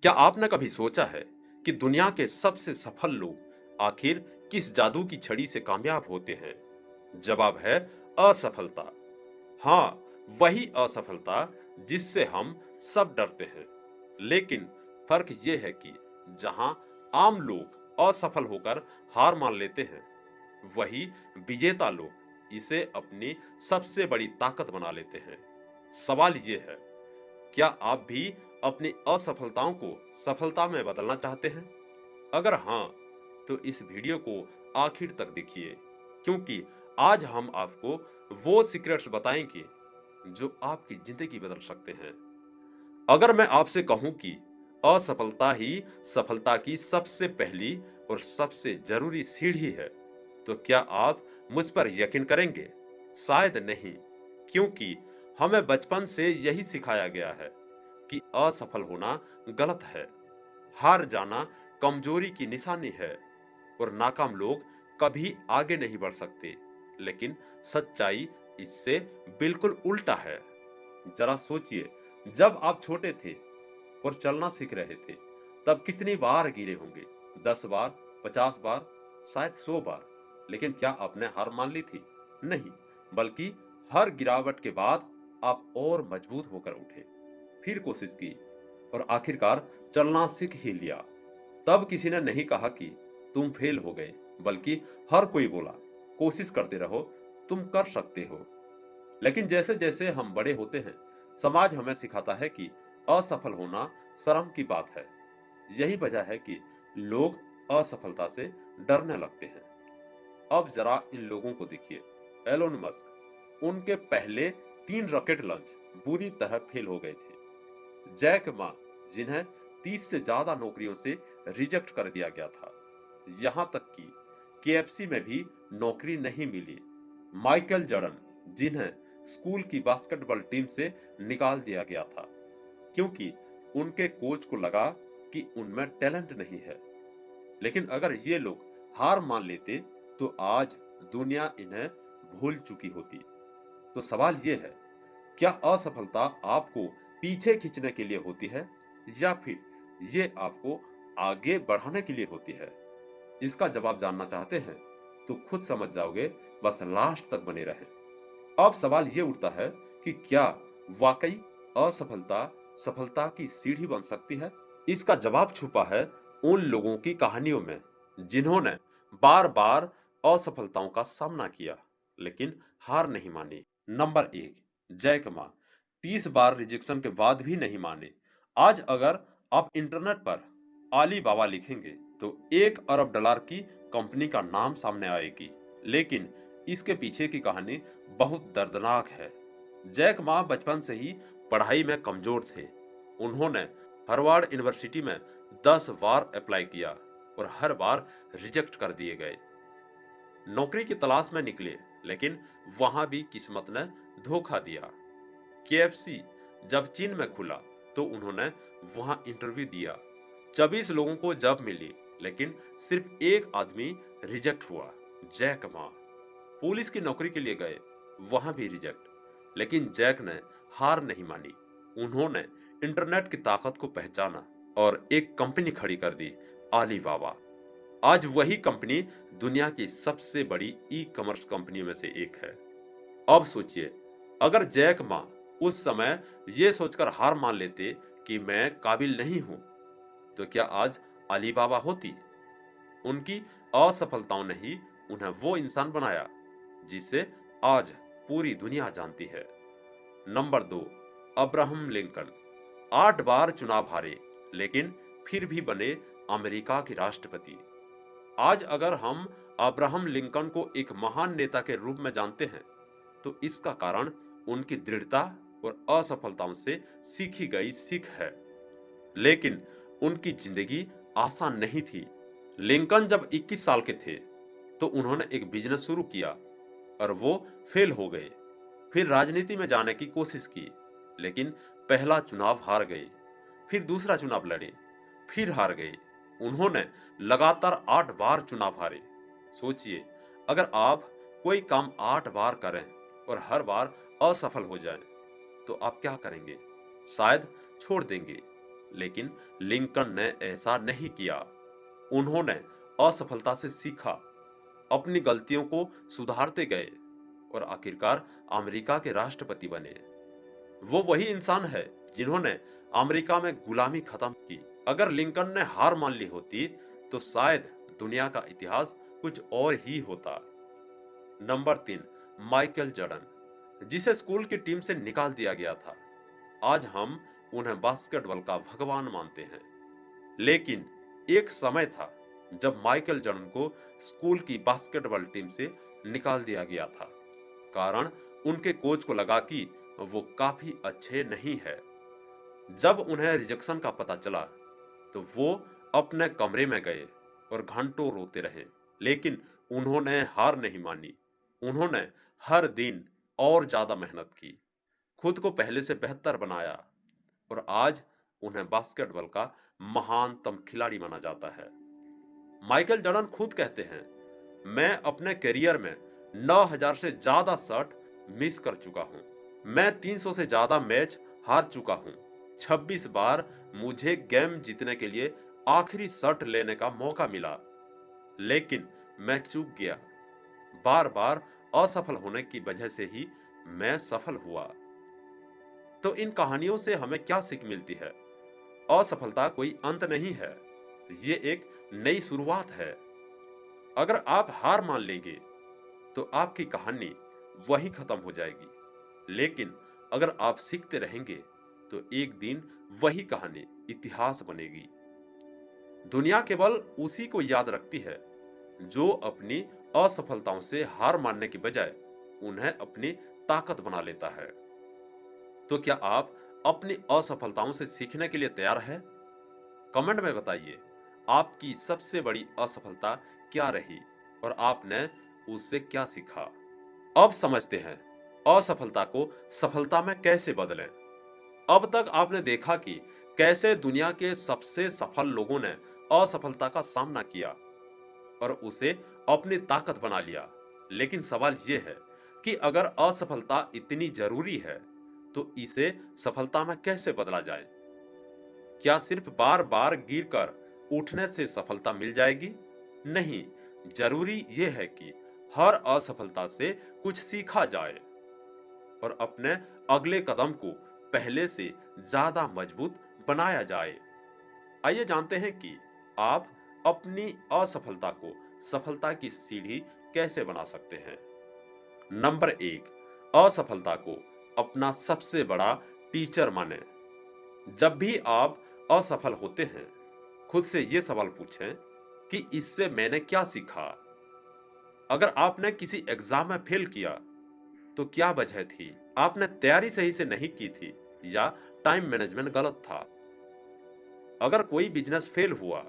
क्या आपने कभी सोचा है कि दुनिया के सबसे सफल लोग आखिर किस जादू की छड़ी से कामयाब होते हैं? जवाब है असफलता। हाँ, वही असफलता जिससे हम सब डरते हैं। लेकिन फर्क ये है कि जहां आम लोग असफल होकर हार मान लेते हैं, वही विजेता लोग इसे अपनी सबसे बड़ी ताकत बना लेते हैं। सवाल ये है, क्या आप भी अपनी असफलताओं को सफलता में बदलना चाहते हैं? अगर हाँ, तो इस वीडियो को आखिर तक देखिए, क्योंकि आज हम आपको वो सीक्रेट्स बताएंगे जो आपकी जिंदगी बदल सकते हैं। अगर मैं आपसे कहूं कि असफलता ही सफलता की सबसे पहली और सबसे जरूरी सीढ़ी है, तो क्या आप मुझ पर यकीन करेंगे? शायद नहीं, क्योंकि हमें बचपन से यही सिखाया गया है कि असफल होना गलत है, हार जाना कमजोरी की निशानी है और नाकाम लोग कभी आगे नहीं बढ़ सकते। लेकिन सच्चाई इससे बिल्कुल उल्टा है। जरा सोचिए, जब आप छोटे थे और चलना सीख रहे थे, तब कितनी बार गिरे होंगे? 10 बार, 50 बार, शायद 100 बार। लेकिन क्या आपने हार मान ली थी? नहीं, बल्कि हर गिरावट के बाद आप और मजबूत होकर उठे, फिर कोशिश की और आखिरकार चलना सीख ही लिया। तब किसी ने नहीं कहा कि तुम फेल हो गए, बल्कि हर कोई बोला, कोशिश करते रहो, तुम कर सकते हो। लेकिन जैसे जैसे हम बड़े होते हैं, समाज हमें सिखाता है कि असफल होना शर्म की बात है। यही वजह है कि लोग असफलता से डरने लगते हैं। अब जरा इन लोगों को देखिए। एलोन मस्क, उनके पहले 3 रॉकेट लॉन्च बुरी तरह फेल हो गए थे। जैक मा, जिन्हें 30 से ज्यादा नौकरियों से रिजेक्ट कर दिया गया था, यहां तक कि केएफसी में भी नौकरी नहीं मिली। माइकल जॉर्डन, जिन्हें स्कूल की बास्केटबॉल टीम से निकाल दिया गया था, क्योंकि उनके कोच को लगा कि उनमें टैलेंट नहीं है। लेकिन अगर ये लोग हार मान लेते, तो आज दुनिया इन्हें भूल चुकी होती। तो सवाल ये है, क्या असफलता आपको पीछे खींचने के लिए होती है, या फिर ये आपको आगे बढ़ाने के लिए होती है? इसका जवाब जानना चाहते हैं तो खुद समझ जाओगे, बस लास्ट तक बने रहें। अब सवाल ये उठता है कि क्या वाकई असफलता सफलता की सीढ़ी बन सकती है? इसका जवाब छुपा है उन लोगों की कहानियों में, जिन्होंने बार बार असफलताओं का सामना किया, लेकिन हार नहीं मानी। नंबर 1, जैक मा, 30 बार रिजेक्शन के बाद भी नहीं माने। आज अगर आप इंटरनेट पर अली बाबा लिखेंगे, तो $1 अरब की कंपनी का नाम सामने आएगी। लेकिन इसके पीछे की कहानी बहुत दर्दनाक है। जैक मा बचपन से ही पढ़ाई में कमजोर थे। उन्होंने हार्वर्ड यूनिवर्सिटी में 10 बार अप्लाई किया और हर बार रिजेक्ट कर दिए गए। नौकरी की तलाश में निकले, लेकिन वहां भी किस्मत ने धोखा दिया। केएफसी जब चीन में खुला, तो उन्होंने वहां इंटरव्यू दिया। 24 लोगों को जॉब मिली, लेकिन सिर्फ एक आदमी रिजेक्ट हुआ, जैक मा। पुलिस की नौकरी के लिए गए, वहां भी रिजेक्ट। लेकिन जैक ने हार नहीं मानी। उन्होंने इंटरनेट की ताकत को पहचाना और एक कंपनी खड़ी कर दी, अलीबाबा। आज वही कंपनी दुनिया की सबसे बड़ी ई कॉमर्स कंपनी में से एक है। अब सोचिए, अगर जैक मा उस समय ये सोचकर हार मान लेते कि मैं काबिल नहीं हूं, तो क्या आज अलीबाबा होती? उनकी असफलताओं ने ही उन्हें वो इंसान बनाया जिसे आज पूरी दुनिया जानती है। नंबर 2, अब्राहम लिंकन, 8 बार चुनाव हारे, लेकिन फिर भी बने अमेरिका के राष्ट्रपति। आज अगर हम अब्राहम लिंकन को एक महान नेता के रूप में जानते हैं, तो इसका कारण उनकी दृढ़ता और असफलताओं से सीखी गई सीख है। लेकिन उनकी जिंदगी आसान नहीं थी। लिंकन जब 21 साल के थे, तो उन्होंने एक बिजनेस शुरू किया और वो फेल हो गए। फिर राजनीति में जाने की कोशिश की, लेकिन पहला चुनाव हार गए। फिर दूसरा चुनाव लड़े, फिर हार गए। उन्होंने लगातार 8 बार चुनाव हारे। सोचिए, अगर आप कोई काम 8 बार करें और हर बार असफल हो जाएं, तो आप क्या करेंगे? शायद छोड़ देंगे। लेकिन लिंकन ने ऐसा नहीं किया। उन्होंने असफलता से सीखा, अपनी गलतियों को सुधारते गए और आखिरकार अमेरिका के राष्ट्रपति बने। वो वही इंसान है जिन्होंने अमेरिका में गुलामी खत्म की। अगर लिंकन ने हार मान ली होती तो शायद दुनिया का इतिहास कुछ और ही होता। नंबर 3, माइकल जॉर्डन, जिसे स्कूल की टीम से निकाल दिया गया था। आज हम उन्हें बास्केटबॉल का भगवान मानते हैं, लेकिन एक समय था जब माइकल जॉर्डन को स्कूल की बास्केटबॉल टीम से निकाल दिया गया था। कारण उनके कोच को लगा कि वो काफी अच्छे नहीं है। जब उन्हें रिजेक्शन का पता चला तो वो अपने कमरे में गए और घंटों रोते रहे, लेकिन उन्होंने हार नहीं मानी। उन्होंने हर दिन और ज्यादा मेहनत की, खुद को पहले से बेहतर बनाया और आज उन्हें बास्केटबॉल का महानतम खिलाड़ी माना जाता है। माइकल जॉर्डन खुद कहते हैं, मैं अपने करियर में 9,000 से ज्यादा शॉट मिस कर चुका हूं। मैं 300 से ज्यादा मैच हार चुका हूं। 26 बार मुझे गेम जीतने के लिए आखिरी शॉट लेने का मौका मिला, लेकिन मैं चूक गया। बार बार असफल होने की वजह से ही मैं सफल हुआ। तो इन कहानियों से हमें क्या सीख मिलती है? असफलता कोई अंत नहीं है, ये एक नई शुरुआत है। अगर आप हार मान लेंगे तो आपकी कहानी वही खत्म हो जाएगी, लेकिन अगर आप सीखते रहेंगे तो एक दिन वही कहानी इतिहास बनेगी। दुनिया केवल उसी को याद रखती है जो अपनी असफलताओं से हार मानने के बजाय उन्हें अपनी ताकत बना लेता है। तो क्या आप अपनी असफलताओं से सीखने के लिए तैयार हैं? कमेंट में बताइए, आपकी सबसे बड़ी असफलता क्या रही और आपने उससे क्या सीखा। अब समझते हैं असफलता को सफलता में कैसे बदलें। अब तक आपने देखा कि कैसे दुनिया के सबसे सफल लोगों ने असफलता का सामना किया और उसे अपनी ताकत बना लिया। लेकिन सवाल यह है कि अगर असफलता इतनी जरूरी है तो इसे सफलता में कैसे बदला जाए? क्या सिर्फ बार बार गिरकर उठने से सफलता मिल जाएगी? नहीं, जरूरी यह है कि हर असफलता से कुछ सीखा जाए और अपने अगले कदम को पहले से ज्यादा मजबूत बनाया जाए। आइए जानते हैं कि आप अपनी असफलता को सफलता की सीढ़ी कैसे बना सकते हैं। नंबर 1, असफलता को अपना सबसे बड़ा टीचर माने। जब भी आप असफल होते हैं, खुद से ये सवाल पूछें कि इससे मैंने क्या सीखा। अगर आपने किसी एग्जाम में फेल किया तो क्या वजह थी? आपने तैयारी सही से नहीं की थी या टाइम मैनेजमेंट गलत था? अगर कोई बिजनेस फेल हुआ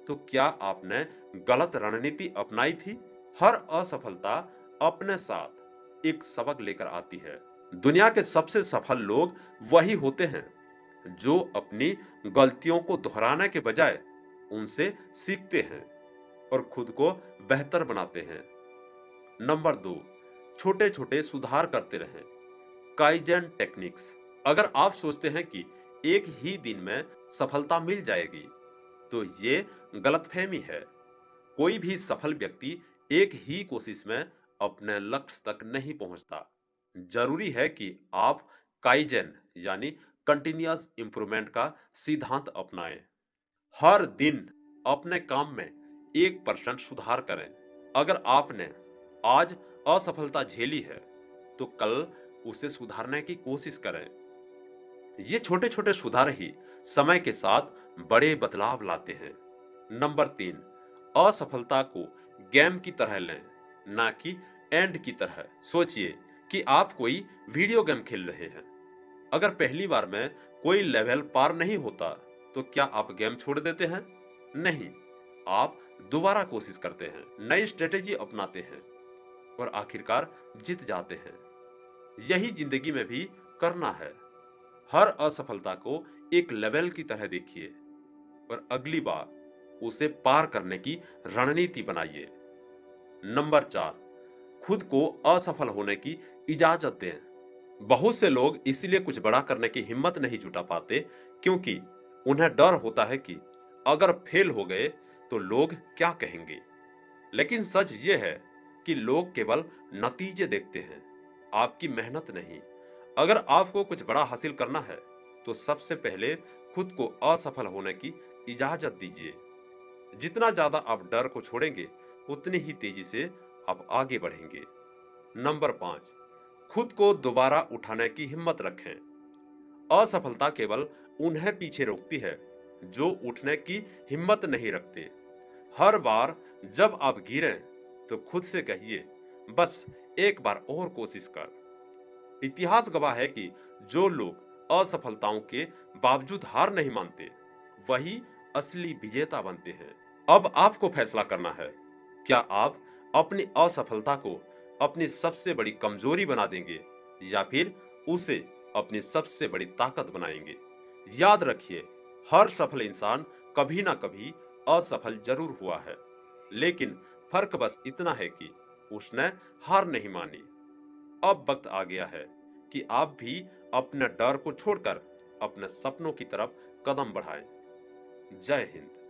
तो क्या आपने गलत रणनीति अपनाई थी? हर असफलता अपने साथ एक सबक लेकर आती है। दुनिया के सबसे सफल लोग वही होते हैं जो अपनी गलतियों को दोहराने के बजाय उनसे सीखते हैं और खुद को बेहतर बनाते हैं। नंबर 2, छोटे छोटे सुधार करते रहें। Kaizen techniques. अगर आप सोचते हैं कि एक ही दिन में सफलता मिल जाएगी तो ये गलतफहमी है। कोई भी सफल व्यक्ति एक ही कोशिश में अपने लक्ष्य तक नहीं पहुंचता। जरूरी है कि आप काइजेन यानी कंटिन्यूअस इंप्रूवमेंट का सिद्धांत अपनाएं। हर दिन अपने काम में 1% सुधार करें। अगर आपने आज असफलता झेली है तो कल उसे सुधारने की कोशिश करें। ये छोटे छोटे सुधार ही समय के साथ बड़े बदलाव लाते हैं। नंबर 3, असफलता को गेम की तरह लें, ना कि एंड की तरह। सोचिए कि आप कोई वीडियो गेम खेल रहे हैं। अगर पहली बार में कोई लेवल पार नहीं होता तो क्या आप गेम छोड़ देते हैं? नहीं, आप दोबारा कोशिश करते हैं, नई स्ट्रेटेजी अपनाते हैं और आखिरकार जीत जाते हैं। यही जिंदगी में भी करना है। हर असफलता को एक लेवल की तरह देखिए और अगली बार उसे पार करने की रणनीति बनाइए। नंबर 4, खुद को असफल होने की इजाजत दें। बहुत से लोग इसलिए कुछ बड़ा करने की हिम्मत नहीं जुटा पाते क्योंकि उन्हें डर होता है कि अगर फेल हो गए तो लोग क्या कहेंगे। लेकिन सच ये है कि लोग केवल नतीजे देखते हैं, आपकी मेहनत नहीं। अगर आपको कुछ बड़ा हासिल करना है, तो सबसे पहले खुद को असफल होने की इजाजत दीजिए। जितना ज्यादा आप डर को छोड़ेंगे, उतनी ही तेजी से आप आगे बढ़ेंगे। नंबर 5, खुद को दोबारा उठाने की हिम्मत रखें। असफलता केवल उन्हें पीछे रोकती है जो उठने की हिम्मत नहीं रखते। हर बार जब आप गिरें तो खुद से कहिए, बस एक बार और कोशिश कर। इतिहास गवाह है कि जो लोग असफलताओं के बावजूद हार नहीं मानते, वही असली विजेता बनते हैं। अब आपको फैसला करना है, क्या आप अपनी असफलता को अपनी सबसे बड़ी कमजोरी बना देंगे या फिर उसे अपनी सबसे बड़ी ताकत बनाएंगे। याद रखिए, हर सफल इंसान कभी ना कभी असफल जरूर हुआ है, लेकिन फर्क बस इतना है कि उसने हार नहीं मानी। अब वक्त आ गया है कि आप भी अपने डर को छोड़कर अपने सपनों की तरफ कदम बढ़ाएं। जय हिंद।